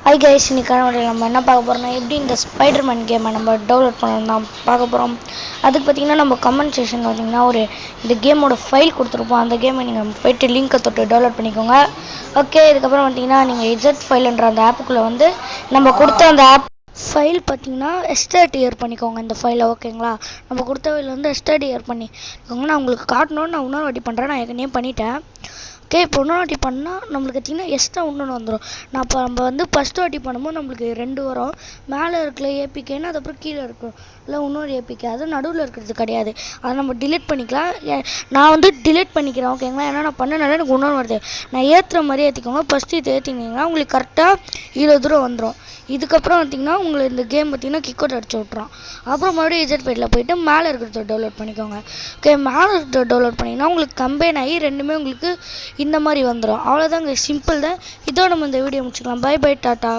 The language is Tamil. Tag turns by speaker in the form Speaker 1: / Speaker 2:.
Speaker 1: ஹை கைஸ், இன்னைக்கான நம்ம என்ன பார்க்க போகிறோம்னா எப்படி இந்த ஸ்பைடர்மேன் கேமை நம்ம டவுன்லோட் பண்ணணும் தான் பார்க்க போகிறோம். அதுக்கு பார்த்தீங்கன்னா நம்ம கமெண்ட் செக்ஷன் பார்த்தீங்கன்னா இந்த கேமோட ஃபைல் கொடுத்துருப்போம். அந்த கேமை நீங்கள் போய்ட்டு லிங்க்கை தொட்டு டவுன்லோட் பண்ணிக்கோங்க. ஓகே, இதுக்கப்புறம் பார்த்தீங்கன்னா நீங்கள் இசட் ஃபைல்ன்ற அந்த ஆப்புக்குள்ளே நம்ம கொடுத்த அந்த ஆப் ஃபைல் பார்த்தீங்கன்னா எஸ்டர்டியர் பண்ணிக்கோங்க. இந்த ஃபைலை ஓகேங்களா, நம்ம கொடுத்த ஃபைல் எஸ்டர்டியர் பண்ணிக்கோங்க. நான் உங்களுக்கு காட்டணும்னு நான் இன்னொரு வாட்டி பண்ணுறேன். நான் ஏற்கனவே பண்ணிட்டேன். ஓகே, இப்போ இன்னொரு வாட்டி பண்ணால் நம்மளுக்கு பார்த்தீங்கன்னா எக்ஸ்ட்ரா இன்னொன்று வந்துடும். நான் இப்போ நம்ம ஃபஸ்ட்டு வாட்டி பண்ணும்போது நம்மளுக்கு 2 வரும். மேலே இருக்கிற ஏபிகேன்னு அதுக்கப்புறம் கீழே இருக்கும் இல்லை இன்னொரு ஏபிகே, அது நடுவில் இருக்கிறது கிடையாது. அதை நம்ம டிலீட் பண்ணிக்கலாம். நான் டிலீட் பண்ணிக்கிறேன் ஓகேங்களா. ஏன்னா நான் பண்ணனால எனக்கு இன்னொன்று வருது. நான் ஏற்றுற மாதிரி ஏற்றிக்கோங்க. ஃபஸ்ட்டு இது ஏற்றினீங்கன்னா உங்களுக்கு கரெக்டாக 20 தூரம் வந்துடும். இதுக்கப்புறம் பார்த்தீங்கன்னா உங்களுக்கு இந்த கேம் பார்த்தீங்கன்னா கிக் அவுட் அடிச்சு விட்றோம். அப்புறம் மறுபடியும் இசட் ஃபைலில் போய்ட்டு மேலே இருக்கிறத டவுன்லோட் பண்ணிக்கோங்க. ஓகே, மேலே இருக்கிறத டவுன்லோட் பண்ணிங்கன்னா உங்களுக்கு கம்பைன் ஆகி ரெண்டுமே உங்களுக்கு இந்த மாதிரி வந்துடும். அவ்வளோதாங்க, சிம்பிள் தான். இதோட நம்ம இந்த வீடியோ முடிச்சுக்கலாம். Bye bye, tata.